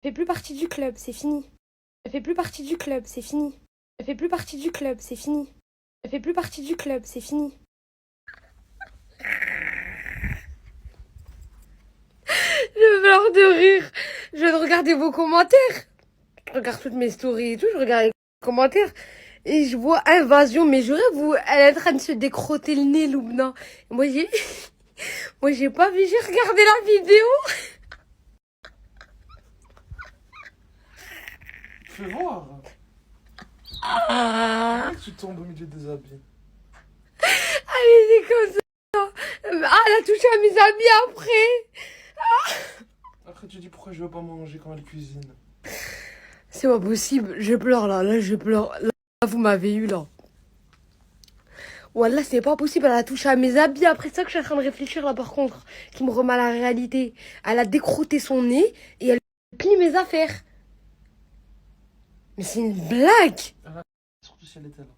Elle fait plus partie du club, c'est fini. Elle fait plus partie du club, c'est fini. Elle fait plus partie du club, c'est fini. Elle fait plus partie du club, c'est fini. Je pleure de rire. Je viens de regarder vos commentaires. Je regarde toutes mes stories et tout, je regarde les commentaires. Et je vois invasion, mais je rêve, elle est en train de se décrotter le nez, Loubna. Moi, j'ai... Moi, j'ai pas vu, j'ai regardé la vidéo. Fais voir. Ah, Comment tu tombes au milieu des habits? allez, c'est comme ça. Ah, elle a touché à mes habits après. Après, tu dis pourquoi je veux pas manger quand elle cuisine. C'est pas possible, je pleure là, là je pleure. Là, vous m'avez eu là. Wallah, c'est pas possible, elle a touché à mes habits. Après ça que je suis en train de réfléchir là par contre, qui me remet à la réalité. Elle a décrotté son nez et elle plie mes affaires. Mais c'est une blague. Surtout si elle était là.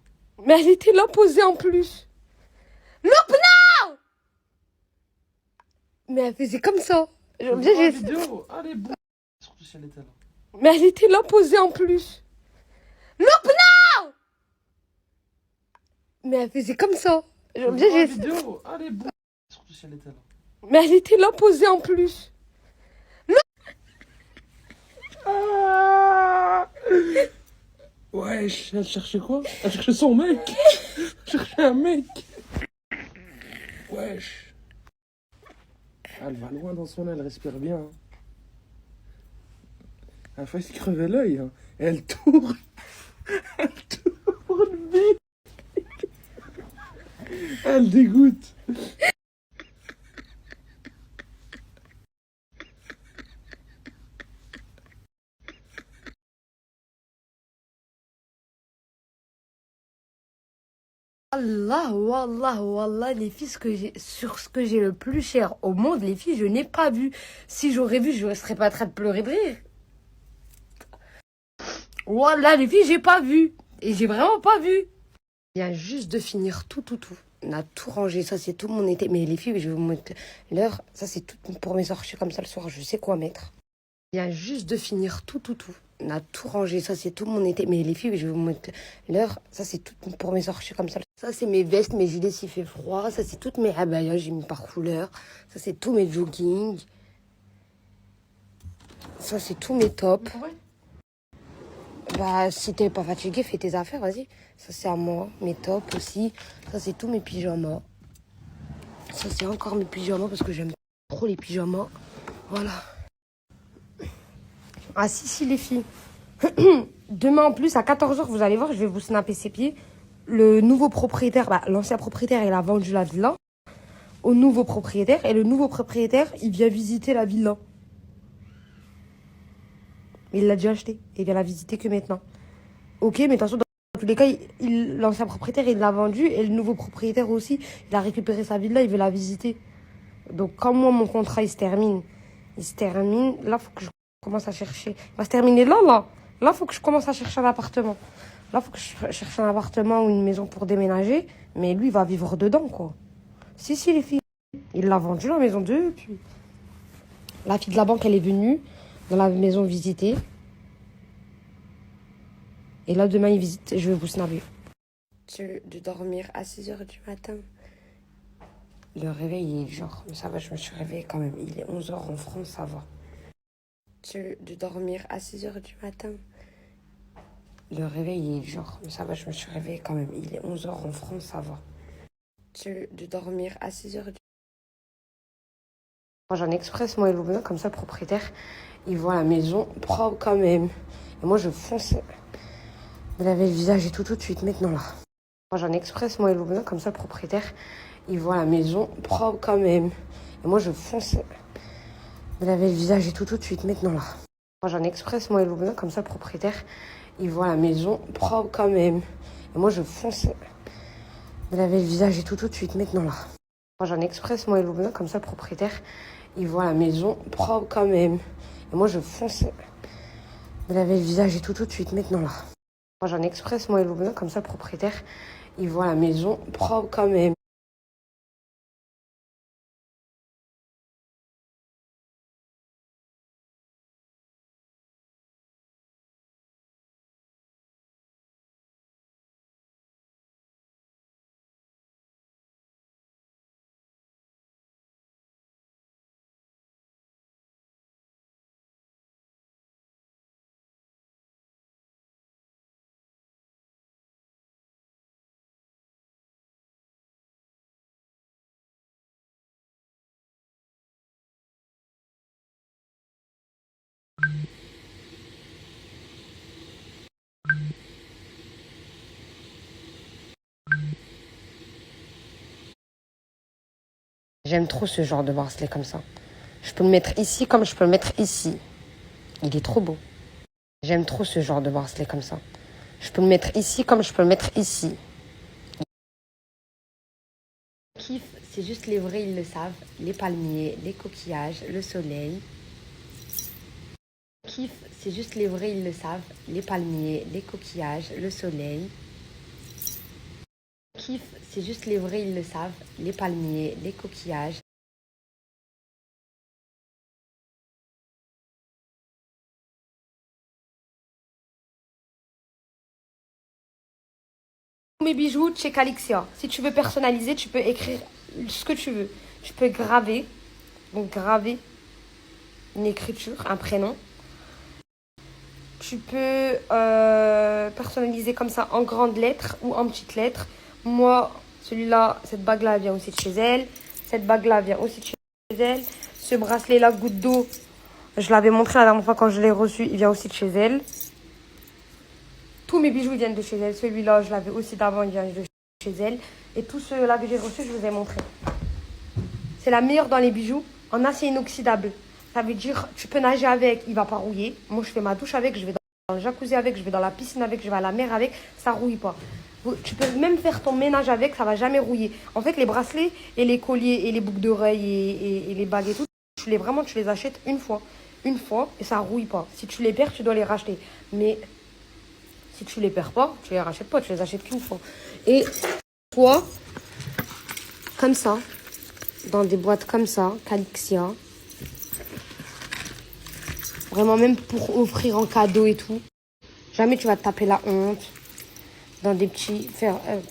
Mais elle était là posée en plus. Loupna. Mais elle faisait comme ça. Fais voir la vidéo. Allez, bon. Surtout si elle était là. Mais elle était là posée en plus. Loupna. Mais elle faisait comme ça. Fais voir la vidéo. Allez, bon. Surtout si elle était là. Mais elle était là posée en plus. Ah wesh, elle cherchait quoi? Elle cherchait son mec. Elle cherchait un mec. Wesh. Elle va loin dans son aile, elle respire bien. Hein. Elle a failli se crever l'œil. Hein. Et elle tourne. Elle tourne vite. Elle dégoûte. Allah, wallah, wallah, les filles, sur ce que j'ai le plus cher au monde, les filles, je n'ai pas vu. Si j'aurais vu, je ne serais pas en train de pleurer de rire. Wallah, les filles, j'ai pas vu. Et j'ai vraiment pas vu. Il vient juste de finir tout. On a tout rangé, ça c'est tout mon été. Mais les filles, je vais vous mettre l'heure. Ça c'est tout pour mes sorties comme ça le soir, je sais quoi mettre. Il vient juste de finir tout. On a tout rangé, ça c'est tout mon été. Mais les filles, je vais vous mettre l'heure. Ça c'est tout pour mes sorties comme ça. Ça c'est mes vestes, mes gilets s'il fait froid. Ça c'est toutes mes abayas, j'ai mis par couleur. Ça c'est tous mes joggings. Ça c'est tous mes tops. Bah si t'es pas fatigué, fais tes affaires, vas-y. Ça c'est à moi, mes tops aussi. Ça c'est tous mes pyjamas. Ça c'est encore mes pyjamas parce que j'aime trop les pyjamas. Voilà. Ah si les filles. Demain en plus à 14h, vous allez voir, je vais vous snapper ses pieds. Le nouveau propriétaire, l'ancien propriétaire, il a vendu la villa au nouveau propriétaire. Et le nouveau propriétaire, il vient visiter la villa. Il l'a déjà acheté. Et il vient la visiter que maintenant. Ok, mais attention, dans tous les cas, l'ancien propriétaire, il l'a vendu. Et le nouveau propriétaire aussi, il a récupéré sa villa, il veut la visiter. Donc quand moi, mon contrat, il se termine, là, il faut que je commence à chercher. Il va se terminer là. Là, il faut que je commence à chercher un appartement. Là, il faut que je cherche un appartement ou une maison pour déménager. Mais lui, il va vivre dedans, quoi. Si, les filles. Il l'a vendu, la maison d'eux. Puis... La fille de la banque, elle est venue dans la maison visiter. Et là, demain, il visite. Je vais vous snapper. De dormir à 6h du matin. Le réveil, il est genre... Mais ça va, je me suis réveillée quand même. Il est 11h en France, ça va. De dormir à 6h du matin. Le réveil, il est genre... Mais ça va, je me suis réveillée quand même. Il est 11h en France, ça va. De dormir à 6h du... Moi, j'en express, moi et Loubna, comme ça, le propriétaire, il voit la maison propre quand même. Et moi, je fonce. Vous avez le visage et tout de suite, maintenant, là. Moi, j'en express, moi et Loubna, comme ça, le propriétaire, il voit la maison propre quand même. Et moi, je fonce. Vous avez le visage et tout de suite, maintenant, là. Moi, j'en express, moi et Loubna, comme ça, le propriétaire, il voit la maison propre quand même. Et moi, je fonce. Vous avez le visage et tout de suite, maintenant, là. Moi, j'en express, moi et Loubna, comme ça, le propriétaire, il voit la maison propre quand même. Et moi, je fonce. Vous avez le visage et tout de suite, maintenant, là. Moi, j'en express, moi et Loubna, comme ça, le propriétaire, il voit la maison propre quand même. J'aime trop ce genre de bracelet comme ça. Je peux le mettre ici comme je peux le mettre ici. Il est trop beau. J'aime trop ce genre de bracelet comme ça. Je peux le mettre ici comme je peux le mettre ici. Kiff, c'est juste les vrais, ils le savent. Les palmiers, les coquillages, le soleil. Kiff, c'est juste les vrais, ils le savent. Les palmiers, les coquillages, le soleil. Kiff, c'est juste les vrais, ils le savent. Les palmiers, les coquillages. Mes bijoux chez Calixia. Si tu veux personnaliser, tu peux écrire ce que tu veux. Tu peux graver, donc graver une écriture, un prénom. Tu peux personnaliser comme ça en grandes lettres ou en petites lettres. Moi, celui-là, cette bague-là vient aussi de chez elle. Cette bague-là vient aussi de chez elle. Ce bracelet-là, goutte d'eau, je l'avais montré la dernière fois quand je l'ai reçu, il vient aussi de chez elle. Tous mes bijoux viennent de chez elle. Celui-là, je l'avais aussi d'avant, il vient de chez elle. Et tous ceux-là que j'ai reçus, je vous ai montré. C'est la meilleure dans les bijoux en acier inoxydable. Ça veut dire, tu peux nager avec, il ne va pas rouiller. Moi, je fais ma douche avec, je vais dans le jacuzzi avec, je vais dans la piscine avec, je vais à la mer avec, ça ne rouille pas. Tu peux même faire ton ménage avec, ça ne va jamais rouiller. En fait, les bracelets et les colliers et les boucles d'oreilles et les bagues et tout, tu les achètes une fois, et ça ne rouille pas. Si tu les perds, tu dois les racheter. Mais si tu les perds pas, tu les rachètes pas, tu les achètes qu'une fois. Et toi, comme ça, dans des boîtes comme ça, Calixia. Vraiment, même pour offrir en cadeau et tout. Jamais tu vas te taper la honte. Dans des petits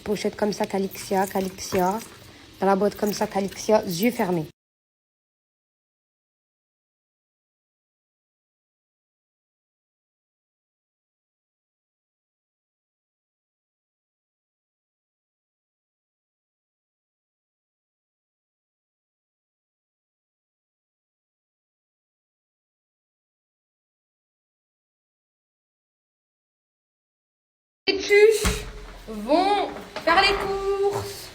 pochettes comme ça, Calixia. Dans la boîte comme ça, Calixia, yeux fermés. Les tuches vont faire les courses.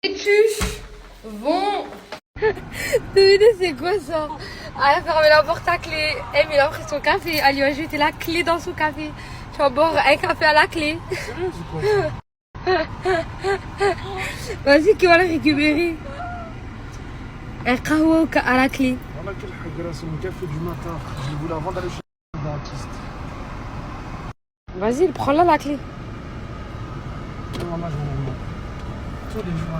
Les tuches vont... Devinez c'est quoi ça? Elle a fermé la porte à clé. Elle il a pris son café. Elle lui a jeté la clé dans son café. Tu vas boire un café à la clé. Sérieux, c'est quoi ça? Vas-y, qui va le récupérer? Un kahwa à la clé. Voilà quel hagra, c'est mon café du matin. Je voulais avant d'aller chez le dentiste. Vas-y, prends-la la clé. Non, maman, je vais tous les jours.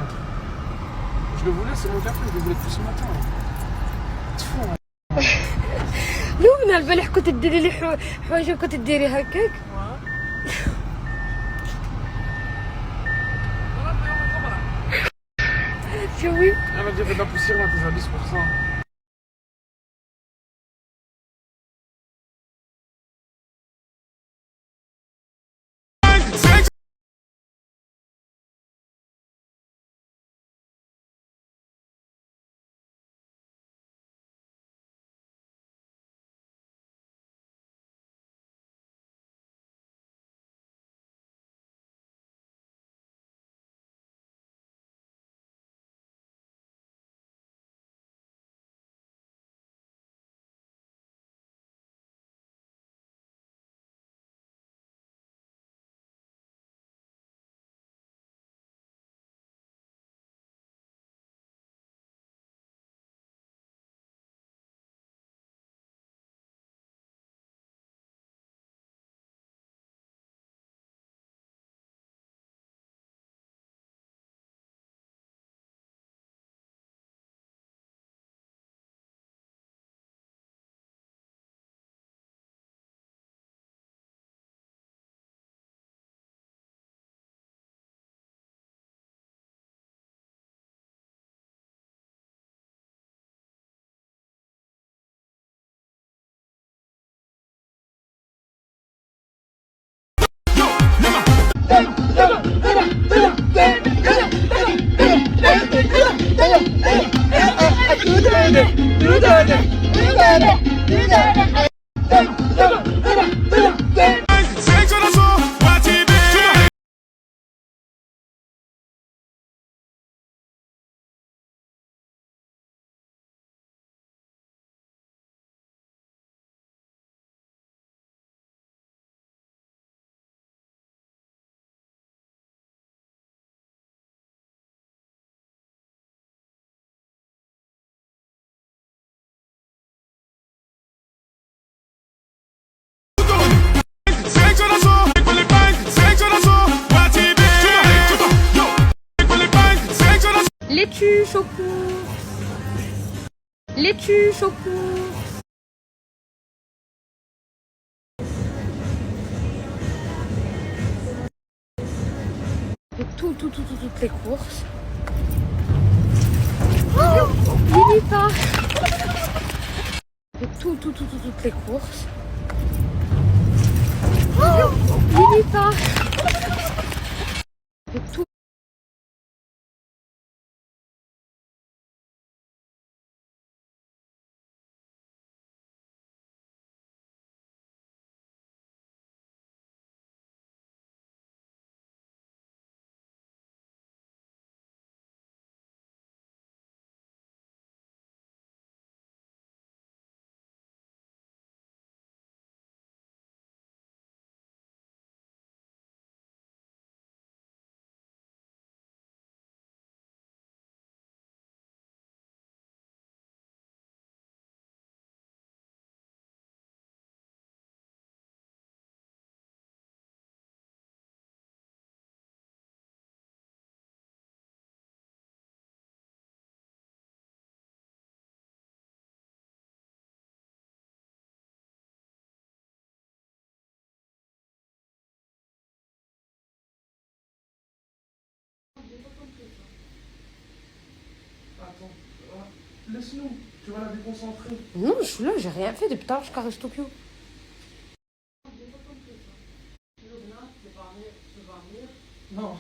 Je le voulais, c'est mon café, je le voulais depuis ce matin. لو من البارح كنت تديري لي حوايج كنت تديري هكاك. شوي. Elle m'a dit, fais de la poussière dans tes habits, c'est pour ça. Laitue, chocolat. Laitue, chocolat. Toutes les courses. Oh, Lilita. Toutes les courses. Oh, Lilita. Tout. Attends, laisse-nous, tu vas la déconcentrer. Non, je suis là, j'ai rien fait depuis tout à l'heure, je caresse Tokyo. Non,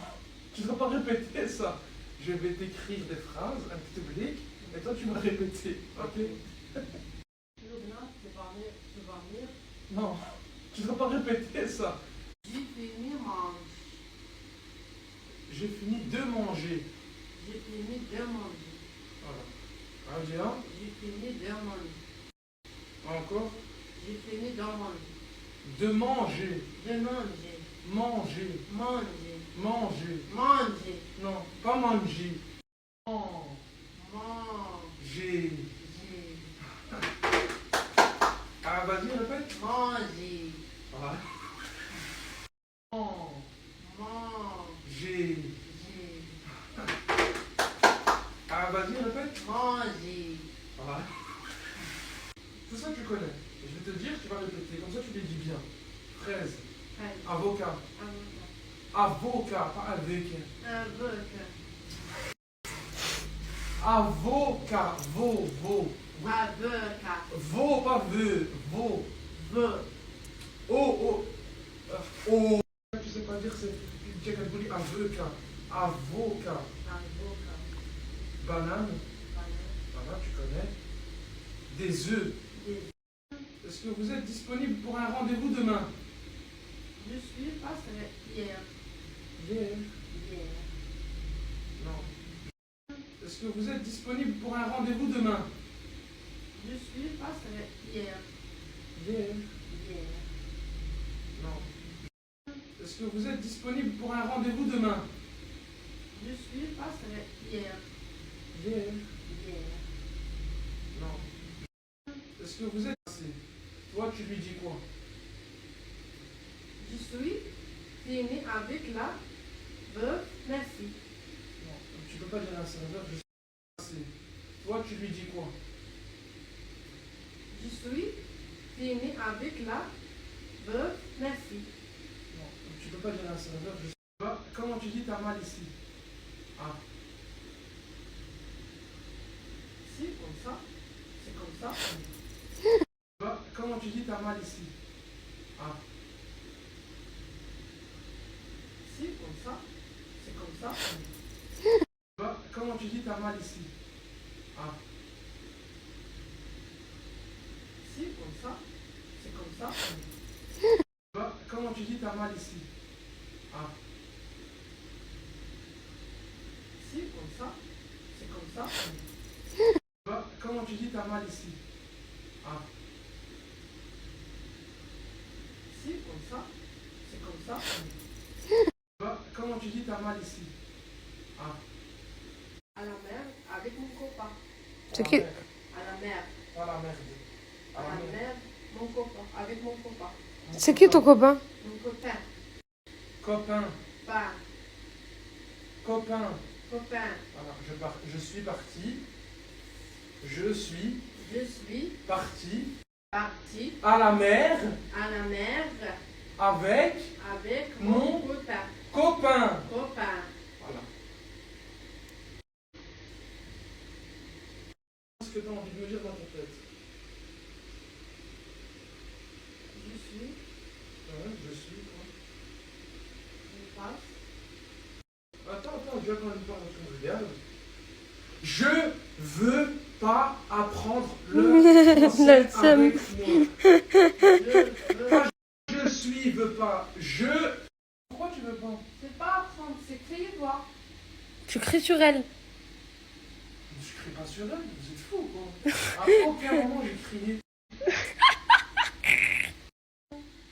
tu ne dois pas répéter ça. Je vais t'écrire des phrases, un petit oblique, et toi tu vas répéter, ok? Non, tu ne dois pas répéter ça. J'ai fini de manger. Voilà. Un, dis un. Encore. De manger. Manger. Manger. Non, pas manger. Manger. Ah, vas-y, répète. Voilà. Manger. Ah, vas-y, répète. Voilà. Tout ça, tu connais. Et je vais te dire, tu vas répéter. Comme ça, tu les dis bien. Fraise. Avocat. Avocat, pas avec. Avocat. Veau. Veau, pas veu. Veau. Oh. Oh. Tu sais pas dire, c'est. Tu as dit avocat. Avocat. Banane. Voilà, tu connais. Des œufs. Est-ce que vous êtes disponible pour un rendez-vous demain? Hier. Non. Est-ce que vous êtes disponible pour un rendez-vous demain? Hier. Non. Est-ce que vous êtes disponible pour un rendez-vous demain? Hier. Non. Est-ce que vous êtes... Toi, tu lui dis quoi? Merci. Non, tu peux pas dire à un serveur, je suis assez. Toi, tu lui dis quoi? Merci. Non, tu peux pas dire à un serveur, je suis... Comment tu dis t'as mal ici? Ah. C'est comme ça. Comment tu dis t'as mal ici? Ah. C'est comme ça. Comment tu dis t'as mal ici? Ah. Si, comme ça. C'est comme ça. Comment tu dis t'as mal ici? Ah. Si, comme ça. C'est comme ça. Comment tu dis t'as mal ici? Ah. Si, comme ça. C'est comme ça. Comment tu dis t'as mal ici? Ah. À la mer, avec mon copain. C'est qui? À la mer. À la merde. À la mer, mon copain. Avec mon copain. C'est qui ton copain? Mon copain. Copain. Pas. Copain. Copain. Alors, je suis parti. Je suis parti Parti. à la mer À la mer. avec Avec mon copain. copain. Copain. Voilà. Qu'est-ce que tu as envie de me dire dans ton tête? Je suis. Ouais, je suis quoi? Je passe. Attends, je vais quand même pas tu me regardes. Je veux pas apprendre le français avec moi. Je suis, veux pas. Pourquoi tu veux pas? C'est pas apprendre, c'est crier, toi. Tu cries sur elle. Je crie pas sur elle, vous êtes fous quoi. À aucun moment j'ai crié.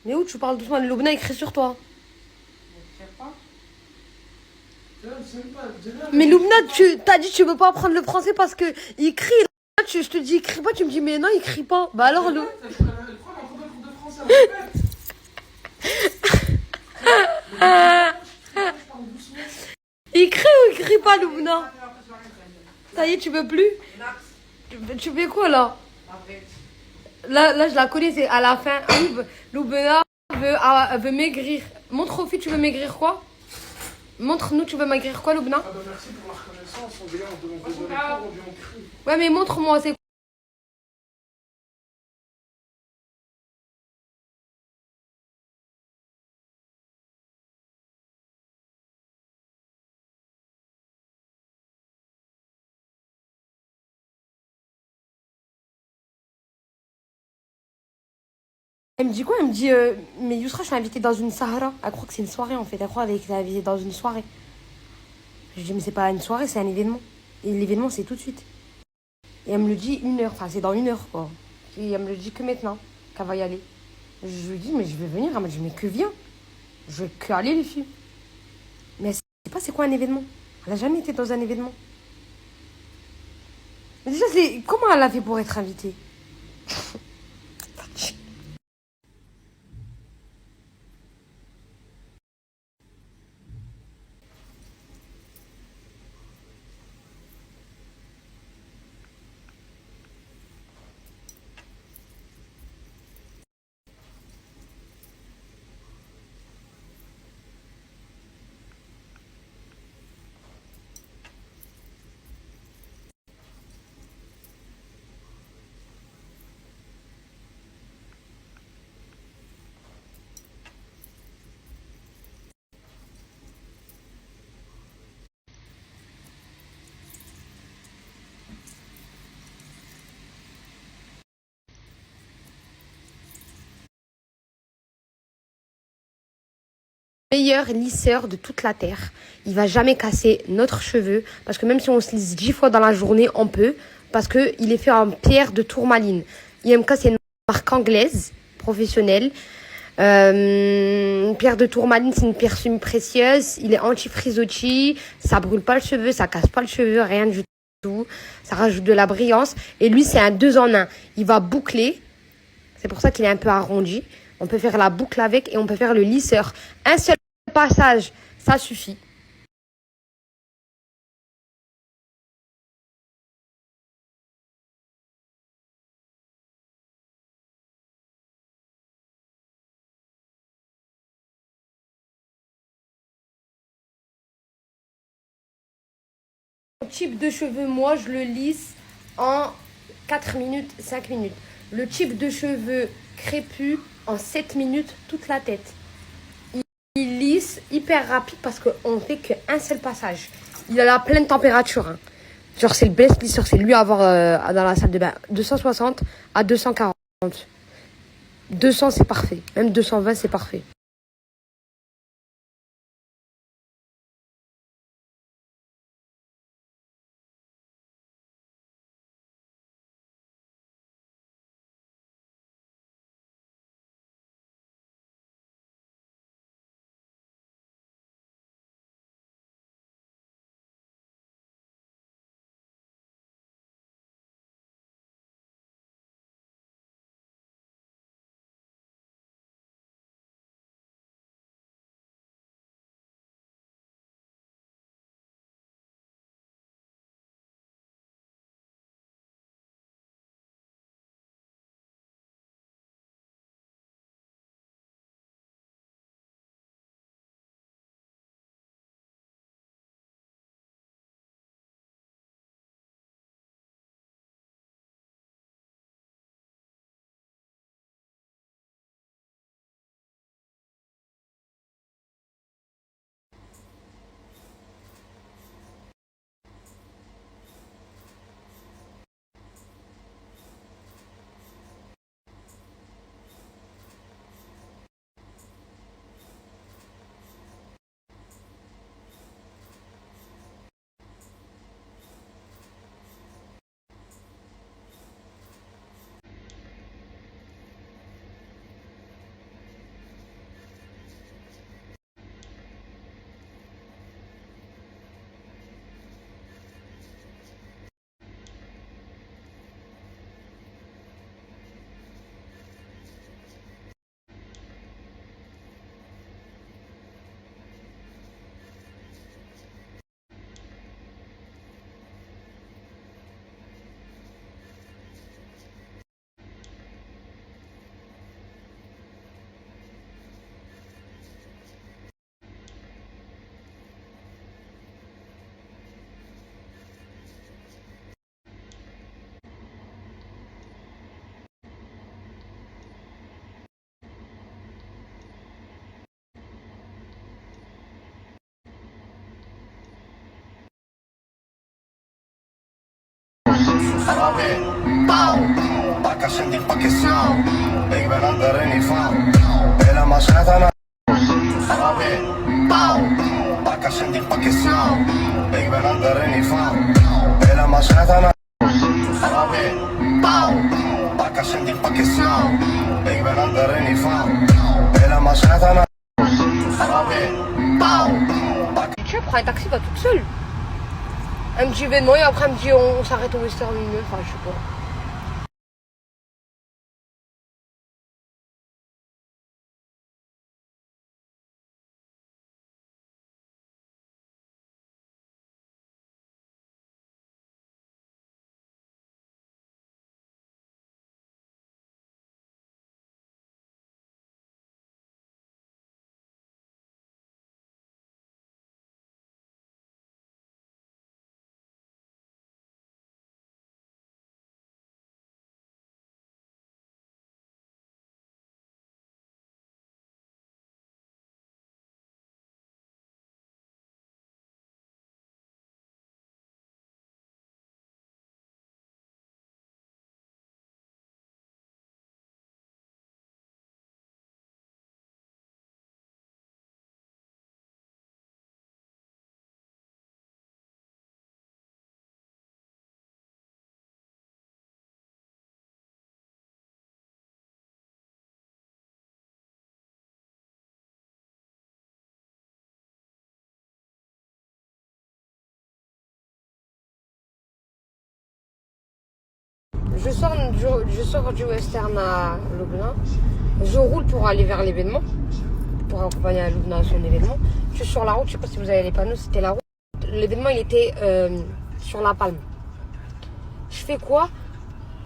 Mais où tu parles doucement? Loubna il crie sur toi. Je sais pas. Mais Loubna, tu t'as dit tu veux pas apprendre le français parce que il crie. Là, je te dis il crie pas, tu me dis mais non il crie pas. Bah alors le. Elle croit qu'on cours de français, elle répète. Il crie ou il crie pas Loubna? Ça y est, tu veux plus? Tu fais quoi là? Là je la connais, c'est à la fin. Loubna veut maigrir. Montre aux filles, tu veux maigrir quoi? Montre-nous, tu veux maigrir quoi Loubna? Ah bah merci pour la reconnaissance, on vient, on demande des efforts, on vient, on crie. Ouais mais montre-moi, c'est Elle me dit quoi? Elle me dit mais Yousra, je suis invitée dans une Sahara. Elle croit que c'est une soirée en fait. Elle croit qu'elle est invitée dans une soirée. Je dis mais c'est pas une soirée, c'est un événement. Et l'événement c'est tout de suite. Et elle me le dit 1 heure. Enfin c'est dans 1 heure quoi. Et elle me le dit que maintenant qu'elle va y aller. Je lui dis mais je vais venir. Elle m'a dit mais que viens. Je vais que aller les filles. Mais elle sait pas c'est quoi un événement. Elle a jamais été dans un événement. Mais déjà comment elle a fait pour être invitée? Meilleur lisseur de toute la terre. Il va jamais casser notre cheveu parce que même si on se lisse 10 fois dans la journée, on peut parce que il est fait en pierre de tourmaline. IMK c'est une marque anglaise professionnelle. Une pierre de tourmaline c'est une pierre semi-précieuse. Il est anti-frisottis, ça brûle pas le cheveu, ça casse pas le cheveu, rien du tout. Ça rajoute de la brillance et lui c'est un 2 en 1. Il va boucler. C'est pour ça qu'il est un peu arrondi. On peut faire la boucle avec et on peut faire le lisseur. Un seul passage, ça suffit. Mon type de cheveux, moi, je le lisse en 4 minutes, 5 minutes. Le type de cheveux crépus, en 7 minutes, toute la tête. Il lisse hyper rapide parce qu'on fait qu'un seul passage. Il a la pleine température. Hein. Genre, c'est le best lisseur. C'est lui à avoir dans la salle de bain. 260 à 240. 200 c'est parfait. Même 220 c'est parfait. Pak als die fucking snel. Ik ben ander en niet van. Helemaal schat aan. Pak als die fucking snel. Ik ben ander en niet van. Helemaal schat aan. Pak als die fucking snel. Ik ben ander en niet van. Helemaal schat aan. Tu prends un taxi, va toute seule. Un petit événement et après un petit on s'arrête au Western Union, enfin je sais pas. Je sors du Western à Lubna. Je roule pour aller vers l'événement, pour accompagner à Lubna à son événement. Je suis sur la route, je sais pas si vous avez les panneaux, c'était la route. L'événement il était sur la Palme. Je fais quoi?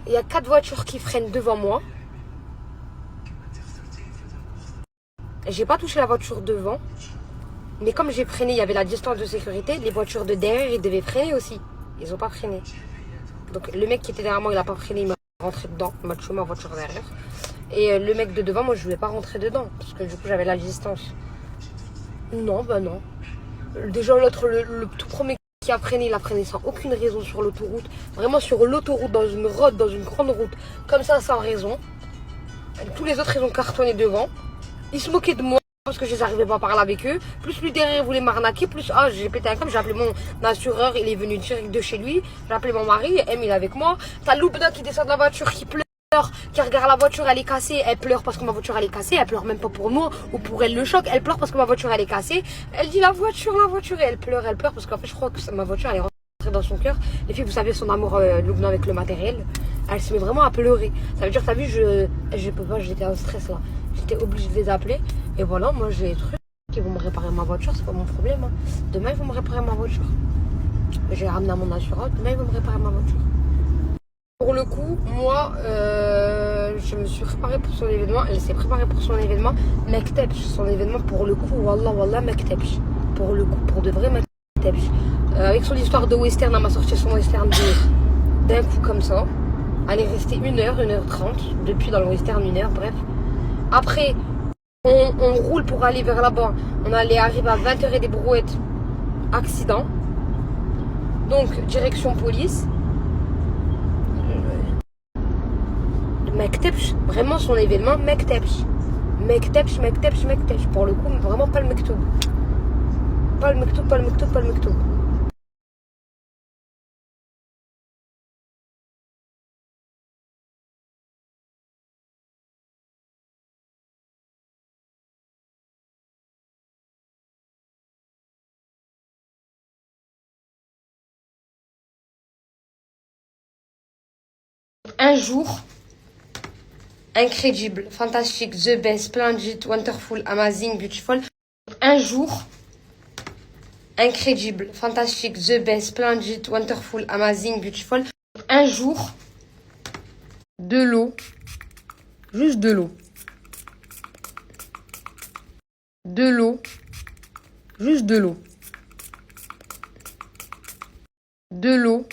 Il y a 4 voitures qui freinent devant moi. J'ai pas touché la voiture devant. Mais comme j'ai freiné, il y avait la distance de sécurité. Les voitures de derrière, ils devaient freiner aussi. Ils ont pas freiné. Donc le mec qui était derrière moi, il a pas freiné, il m'a rentré dedans. Il m'a touché ma voiture derrière. Et le mec de devant, moi je voulais pas rentrer dedans. Parce que du coup j'avais la distance. Non, bah non. Déjà l'autre, le tout premier qui a freiné, il a freiné sans aucune raison sur l'autoroute. Vraiment sur l'autoroute, dans une route, dans une grande route. Comme ça, sans raison. Tous les autres, ils ont cartonné devant. Ils se moquaient de moi parce que je n'arrivais pas à parler avec eux. Plus lui derrière voulait m'arnaquer. Plus, j'ai pété un câble. J'ai appelé mon assureur. Il est venu direct de chez lui. J'ai appelé mon mari. M, il est avec moi. T'as Loubna qui descend de la voiture, qui pleure. Qui regarde la voiture, elle est cassée. Elle pleure parce que ma voiture, elle est cassée. Elle pleure même pas pour moi ou pour elle le choc. Elle pleure parce que ma voiture, elle est cassée. Elle dit la voiture. Et elle pleure parce qu'en fait, je crois que ma voiture, elle est rentrée dans son cœur. Les filles, vous savez, son amour, Loubna, avec le matériel. Elle se met vraiment à pleurer. Ça veut dire, t'as vu, je peux pas, j'étais en stress là. J'étais obligée de les appeler. Et voilà, moi j'ai des trucs qui vont me réparer ma voiture, c'est pas mon problème. Hein. Demain, ils vont me réparer ma voiture. Je vais ramener à mon assureur, demain, ils vont me réparer ma voiture. Pour le coup, moi, je me suis préparée pour son événement. Elle s'est préparée pour son événement. Mektebch, son événement, pour le coup, wallah, Mektebch. Pour le coup, pour de vrai, Mektebch. Avec son histoire de western, elle m'a sorti son western d'un coup comme ça. Elle est restée 1h, 1h30, depuis dans le western 1h, bref. Après, on roule pour aller vers là-bas. On allait arriver à 20h et des brouettes. Accident. Donc, direction police. Mektebch, vraiment son événement, Mektebch. Mektebch. Pour le coup, vraiment pas le Mektoub. Pas le Mektoub. Un jour, incredible, fantastique, the best, splendid, wonderful, amazing, beautiful. Un jour, incredible, fantastique, the best, splendid, wonderful, amazing, beautiful. Un jour, de l'eau, juste de l'eau. De l'eau, juste de l'eau. De l'eau.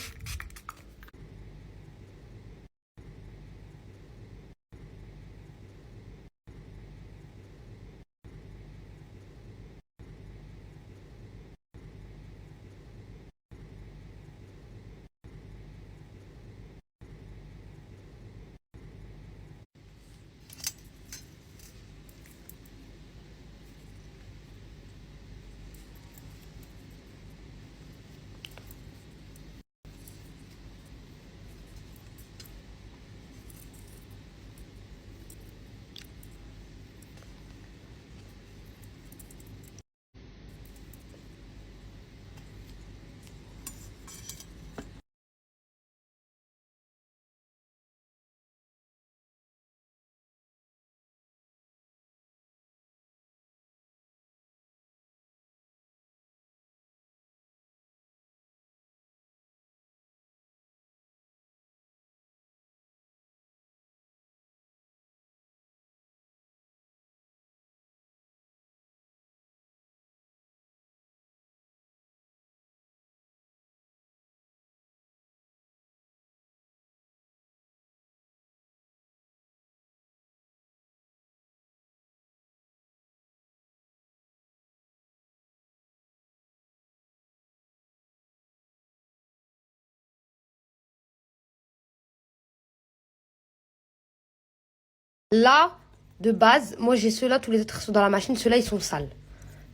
Là, de base, moi j'ai ceux-là, tous les autres sont dans la machine. Ceux-là, ils sont sales.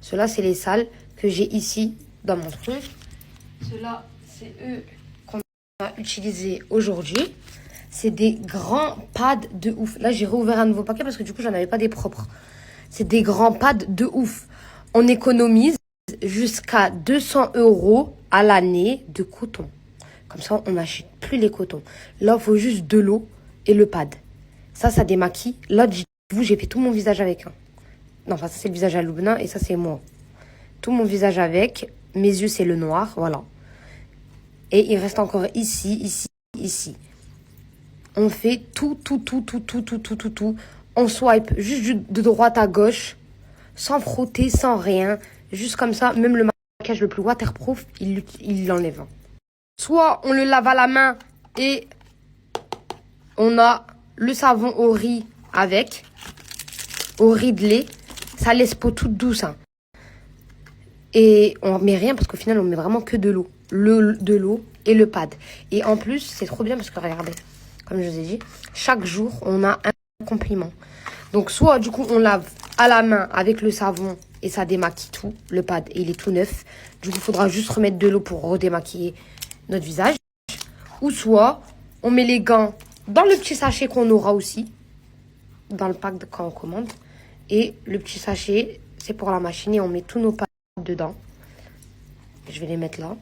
Ceux-là, c'est les sales que j'ai ici dans mon truc. Ceux-là, c'est eux qu'on a utilisés aujourd'hui. C'est des grands pads de ouf. Là, j'ai réouvert un nouveau paquet parce que du coup, j'en avais pas des propres. C'est des grands pads de ouf. On économise jusqu'à 200 € à l'année de coton. Comme ça, on n'achète plus les cotons. Là, il faut juste de l'eau et le pad. Ça démaquille. L'autre, j'ai fait tout mon visage avec. Non, enfin, ça, c'est le visage à Loubna et ça, c'est moi. Tout mon visage avec. Mes yeux, c'est le noir. Voilà. Et il reste encore ici. On fait tout. On swipe juste de droite à gauche. Sans frotter, sans rien. Juste comme ça. Même le maquillage le plus waterproof, il l'enlève. Soit on le lave à la main et on a le savon au riz avec. Au riz de lait. Ça laisse peau toute douce. Hein. Et on met rien parce qu'au final, on met vraiment que de l'eau. De l'eau et le pad. Et en plus, c'est trop bien parce que regardez, comme je vous ai dit, chaque jour, on a un compliment. Donc, soit du coup, on lave à la main avec le savon et ça démaquille tout. Le pad, il est tout neuf. Du coup, il faudra juste remettre de l'eau pour redémaquiller notre visage. Ou soit, on met les gants dans le petit sachet qu'on aura aussi. Dans le pack quand on commande. Et le petit sachet, c'est pour la machine et on met tous nos pads dedans. Je vais les mettre là.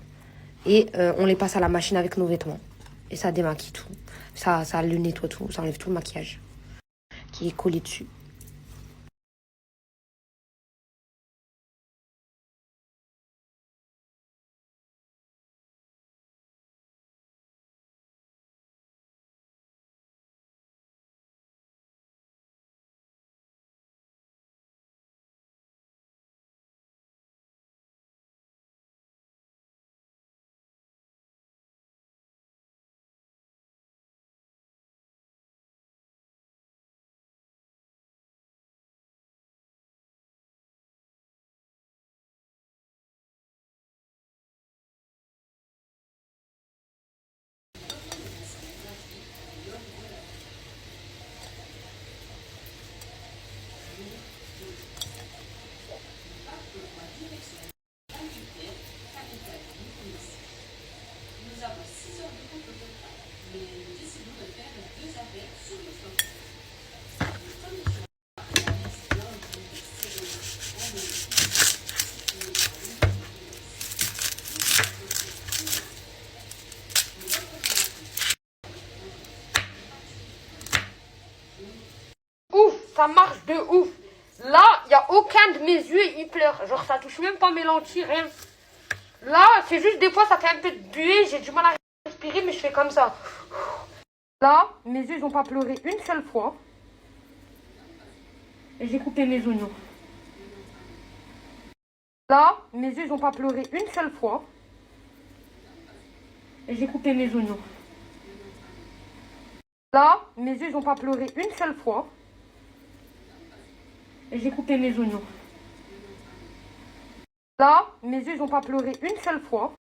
Et on les passe à la machine avec nos vêtements. Et ça démaquille tout. Ça le nettoie tout. Ça enlève tout le maquillage qui est collé dessus. Ouf, ça marche de ouf. Là, il n'y a aucun de mes yeux, il pleure. Genre, ça touche même pas mes lentilles, rien. Là, c'est juste des fois, ça fait un peu de buée. J'ai du mal à respirer, mais je fais comme ça. Là, mes yeux, ils n'ont pas pleuré une seule fois. Et j'ai coupé mes oignons. Là, mes yeux, ils n'ont pas pleuré une seule fois. Et j'ai coupé mes oignons. Là, mes yeux, ils n'ont pas pleuré une seule fois. Et j'ai coupé mes oignons. Là, mes yeux, ils n'ont pas pleuré une seule fois.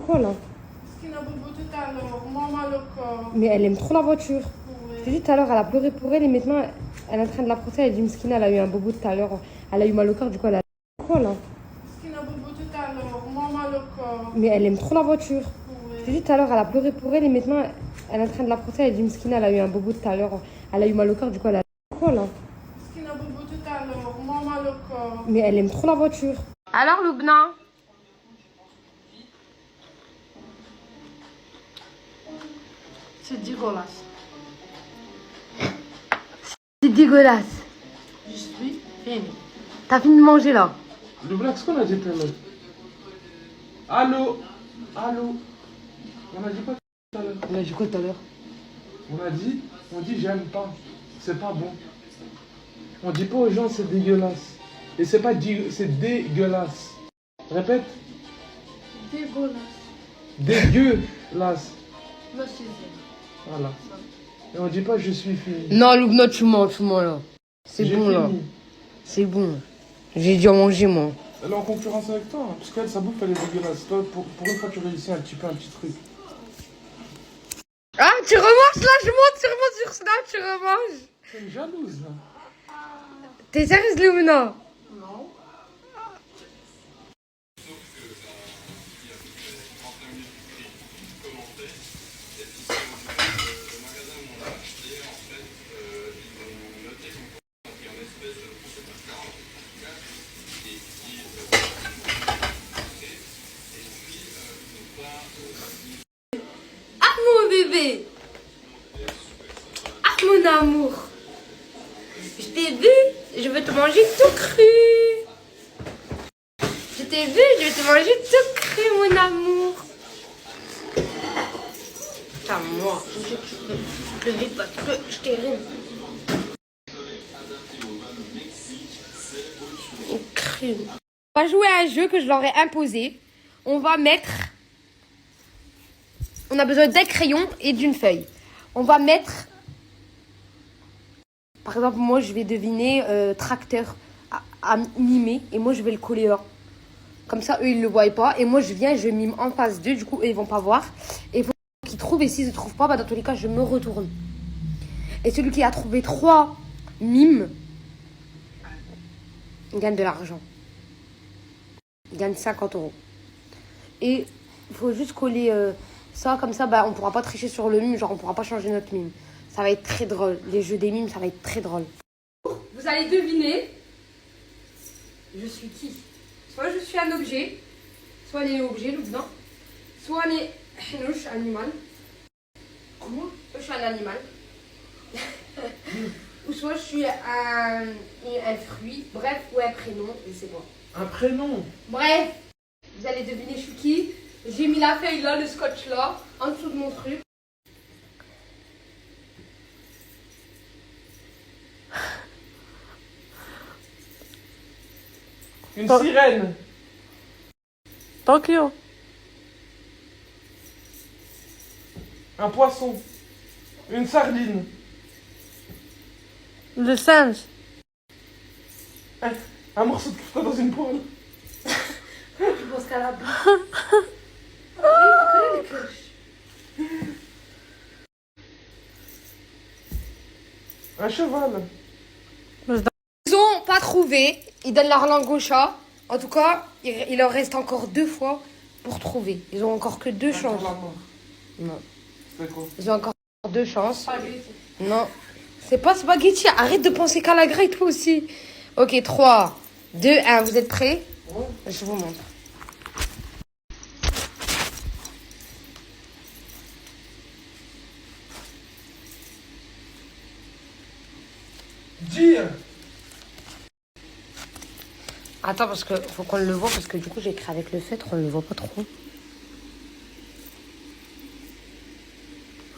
Quoi là? Skina Bobo tout à l'heure, maman le corps. Mais elle aime trop la voiture. Oui. Je t'ai dit tout à l'heure, elle a pleuré pour elle et maintenant elle est en train de la procès. Elle dit Mskina, elle a eu un bobo tout à l'heure. Elle a eu mal au cœur, du coup elle a. Quoi là? Skina Bobo tout à l'heure, maman le corps. Mais elle aime trop la voiture. Oui. Je t'ai dit tout à l'heure, elle a pleuré pour elle et maintenant elle est en train de la procès. Elle dit Mskina, elle a eu un bobo tout à l'heure. Elle a eu mal au cœur, du coup elle a. Quoi là? Skina Bobo tout à l'heure, maman le corps. Mais elle aime trop la voiture. Alors, Loubna? C'est dégueulasse. C'est dégueulasse. Je suis fini. T'as fini de manger là? Le black, ce qu'on a dit tout à l'heure. Allô? Allô? On a dit quoi tout à l'heure? On a dit quoi tout à l'heure? On dit j'aime pas. C'est pas bon. On dit pas aux gens c'est dégueulasse. Et c'est pas c'est dégueulasse. Répète. Dégueulasse. Dégueulasse. Le sixième. Voilà. Et on dit pas je suis fini. Non, Loubna, tu mens là. C'est J'ai bon là. fini. C'est bon. J'ai dû en manger moi. Elle est en concurrence avec toi. Parce qu'elle, sa bouffe, elle est dégueulasse. Toi, pour une fois, tu réussis un petit peu, un petit truc. Ah, tu remanges là, je monte sur Snap, tu remanges. C'est une jalouse, là. T'es sérieuse, Loubna? Non. Ah, mon bébé. Ah, mon amour. Je t'ai vu, je veux te manger tout cru. Je t'ai vu, je veux te manger tout cru, mon amour. Putain, moi, je peux pleurer parce que je t'ai ri. Cru. On va jouer à un jeu que je leur ai imposé. On va mettre... On a besoin d'un crayon et d'une feuille. On va mettre... Par exemple, moi, je vais deviner tracteur à mimer. Et moi, je vais le coller là. Comme ça, eux, ils ne le voient pas. Et moi, je viens, je mime en face d'eux. Du coup, eux, ils vont pas voir. Et il faut qu'ils trouvent. Et s'ils ne trouvent pas, bah, dans tous les cas, je me retourne. Et celui qui a trouvé 3 mimes, il gagne de l'argent. Il gagne 50 €. Et il faut juste coller ça. Comme ça, bah, on ne pourra pas tricher sur le mime. Genre, on ne pourra pas changer notre mime. Ça va être très drôle. Les jeux des mimes, ça va être très drôle. Vous allez deviner, je suis qui? Soit je suis un objet, soit les objets, Loubna, soit les hanouches, animal. Comment? Soit je suis un animal. Ou soit je suis un fruit, bref, ou un prénom, je sais pas. Un prénom. Bref, vous allez deviner je suis qui. J'ai mis la feuille là, le scotch là, en dessous de mon truc. Une sirène. Tokyo. Un poisson. Une sardine. Le singe. Un morceau de kefta dans une poêle. Tu penses qu'à la bouche. Oui, tu connais les cloches. Un cheval. Ils ont pas trouvé. Ils donnent leur langue au chat. En tout cas, il leur reste encore 2 fois pour trouver. Ils ont encore que 2 chances. Non. C'est quoi? Ils ont encore 2 chances. Non. C'est pas spaghetti. Arrête de penser qu'à la graille, toi aussi. Ok, 3, 2, 1. Vous êtes prêts? Ouais. Je vous montre. Dire. Attends, parce que faut qu'on le voit. Parce que du coup, j'ai écrit avec le feutre. On le voit pas trop.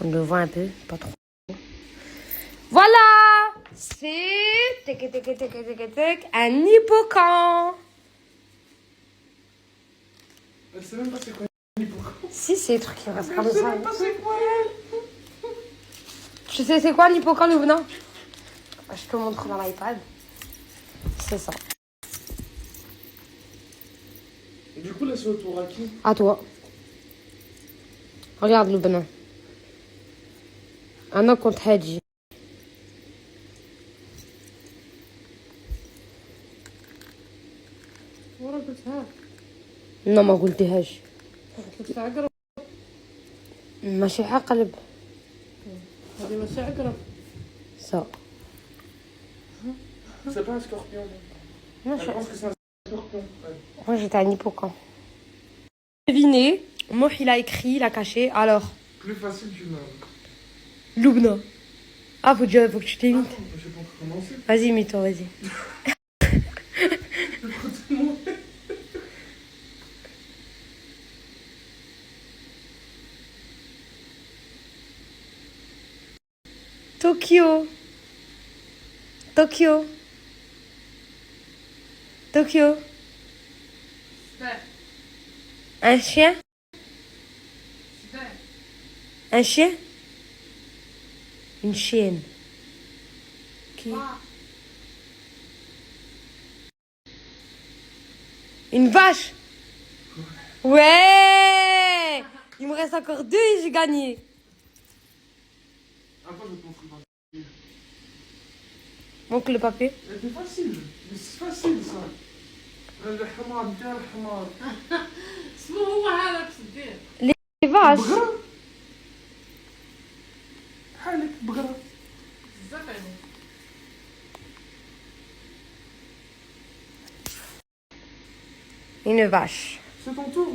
On le voit un peu. Pas trop. Voilà! C'est un hippocampe. Elle sait même pas c'est quoi un hippocampe. Si, c'est des trucs qui restent comme Elle sait ça. même pas c'est quoi elle. Tu sais c'est quoi un hippocampe, Loubna? Je te montre dans l'iPad. C'est ça. Et du coup, là, c'est au tour à qui? À toi. Regarde Lubna. أنا كنت هاجي. ورا قلتها. لا ما قلتهاش. قلت عقرب. ماشي عقرب. هذه ماشي عقرب. Ça. C'est pas un scorpion. Moi, Je pense que c'est un scorpion. Ouais. Moi j'étais un hippocampe. Devinez, Moh il a écrit, il a caché. Alors, Plus facile qu'une âme. Lubna. Ah, faut que tu t'imites. Attends, je sais pas encore commencer. Vas-y, imite-toi, vas-y. Tokyo. Tokyo. Tokyo. Un chien? Un chien? Une chienne. Qui? Une vache? Ouais! Il me reste encore 2 et j'ai gagné. Attends, je vais te montrer. Montre le papier. C'est facile. Mais c'est facile ça. الحمار بتاع الحمار. اسمه هو هذا تصدق. Les vaches. بغرة. حالك بغرة. بزاف عليهم. Une vache. C'est ton tour.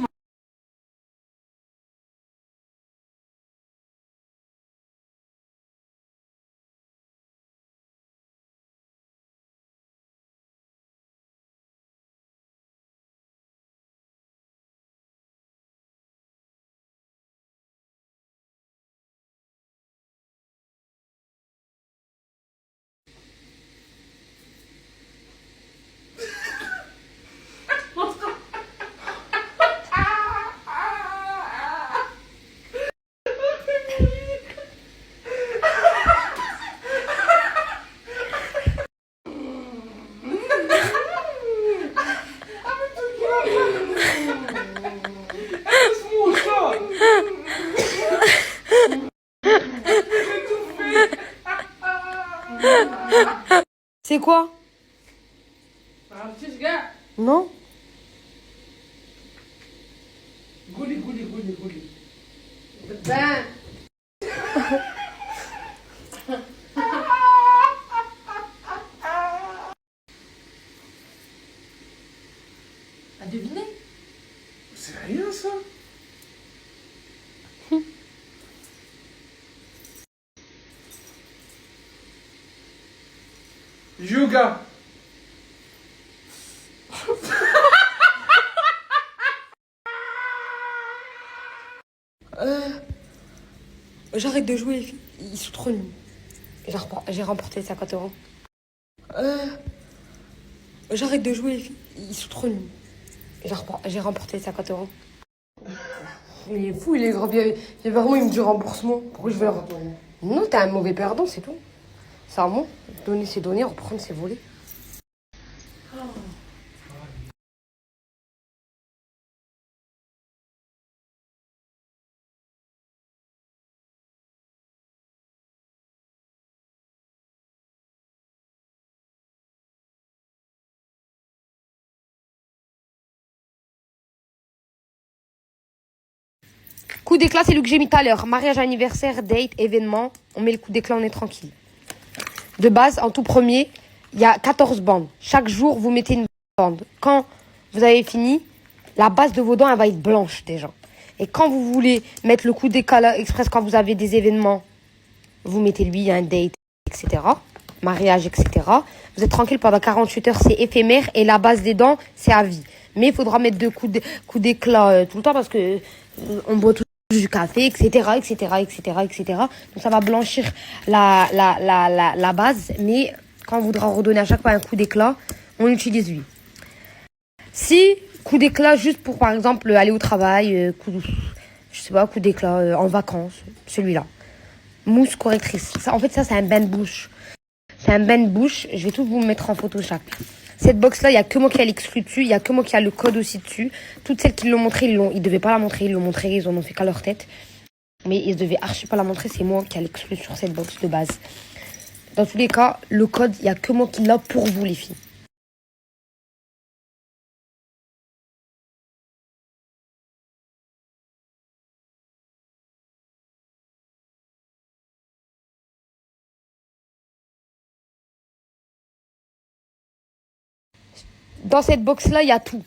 C'est quoi? ما عرفتيش كاع. Non? قولي قولي قولي قولي. دبان. À deviner. C'est rien ça. Yoga. J'arrête de jouer, les filles. Ils sont trop nuls. J'ai remporté 50 euros. J'arrête de jouer, les filles. Ils sont trop nuls. J'ai remporté 50 euros. Il est fou, il est grave. Il y a vraiment une du remboursement. Pourquoi je vais le retourner? Non, t'es un mauvais perdant, c'est tout. C'est à moi. Donner, c'est donner. Reprendre, c'est voler. Coup d'éclat, c'est le que j'ai mis tout à l'heure. Mariage, anniversaire, date, événement. On met le coup d'éclat, on est tranquille. De base, en tout premier, il y a 14 bandes. Chaque jour, vous mettez une bande. Quand vous avez fini, la base de vos dents, elle va être blanche déjà. Et quand vous voulez mettre le coup d'éclat express, quand vous avez des événements, vous mettez lui, il y a un date, etc. Mariage, etc. Vous êtes tranquille pendant 48 heures, c'est éphémère. Et la base des dents, c'est à vie. Mais il faudra mettre 2 coups d'éclat tout le temps parce que on boit tout du café, etc., etc., etc., etc. Donc ça va blanchir la base, mais quand on voudra redonner à chaque fois un coup d'éclat, on utilise lui. Si coup d'éclat juste pour par exemple aller au travail, coup d'éclat en vacances, celui-là. Mousse correctrice. Ça, en fait, ça c'est un bain de bouche. C'est un bain de bouche. Je vais tout vous mettre en photo chaque. Cette box-là, il n'y a que moi qui a l'exclu dessus. Il n'y a que moi qui a le code aussi dessus. Toutes celles qui l'ont montré, ils devaient pas la montrer. Ils l'ont montré, ils en ont fait qu'à leur tête. Mais ils devaient archi pas la montrer, c'est moi qui ai l'exclu sur cette box de base. Dans tous les cas, le code, il n'y a que moi qui l'a pour vous les filles. Dans cette box-là, il y a tout.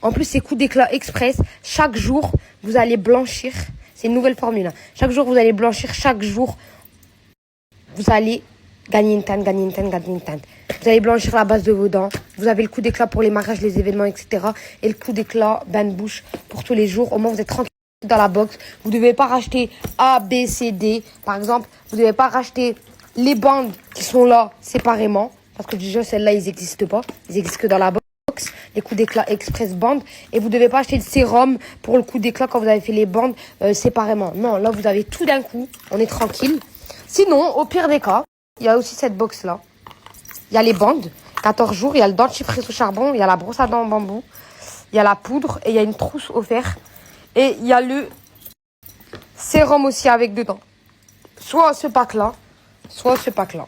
En plus, c'est coup d'éclat express. Chaque jour, vous allez blanchir. C'est une nouvelle formule. Chaque jour, vous allez blanchir. Chaque jour, vous allez gagner une teinte, gagner une teinte, gagner une teinte. Vous allez blanchir la base de vos dents. Vous avez le coup d'éclat pour les mariages, les événements, etc. Et le coup d'éclat bain de bouche pour tous les jours. Au moins, vous êtes tranquille dans la box. Vous ne devez pas racheter A, B, C, D. Par exemple, vous ne devez pas racheter les bandes qui sont là séparément. Parce que déjà, celles-là, ils n'existent pas. Ils existent que dans la box. Les coups d'éclat express bandes. Et vous ne devez pas acheter le sérum pour le coup d'éclat quand vous avez fait les bandes séparément. Non, là, vous avez tout d'un coup. On est tranquille. Sinon, au pire des cas, il y a aussi cette box-là. Il y a les bandes, 14 jours. Il y a le dentifrice au charbon. Il y a la brosse à dents en bambou. Il y a la poudre. Et il y a une trousse offerte. Et il y a le sérum aussi avec dedans. Soit ce pack-là, soit ce pack-là.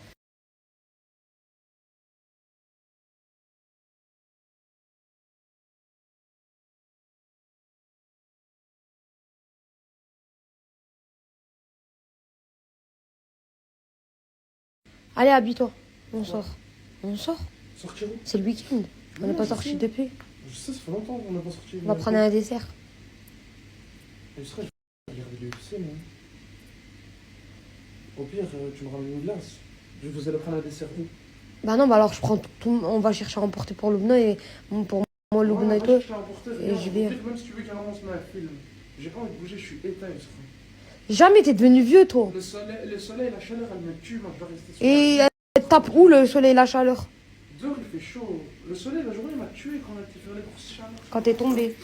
Allez, habille-toi. On sort. On sort. Sortir où? C'est le week-end. On n'est Non, pas je sorti sais. depuis. Je sais, ça fait longtemps qu'on n'a pas sorti. On va prendre un dessert. Je serais, je vais regarder le UFC, moi. Au pire, tu me ramènes une glace. Je vous allez prendre un dessert où? Bah non, bah alors je prends tout. On va chercher à emporter pour Loubna et pour moi Loubna et toi. Et je vais. Même si tu veux carrément se mettre un film. J'ai pas envie de bouger, je suis éteint, je serai. Jamais t'es devenu vieux, toi. Le soleil, la chaleur, elle me tue, moi je dois rester sur Et elle tape où le soleil et la chaleur? dehors, il fait chaud. Le soleil, la journée, il m'a tué quand on a été faire les courses chaleur. Quand t'es tombé.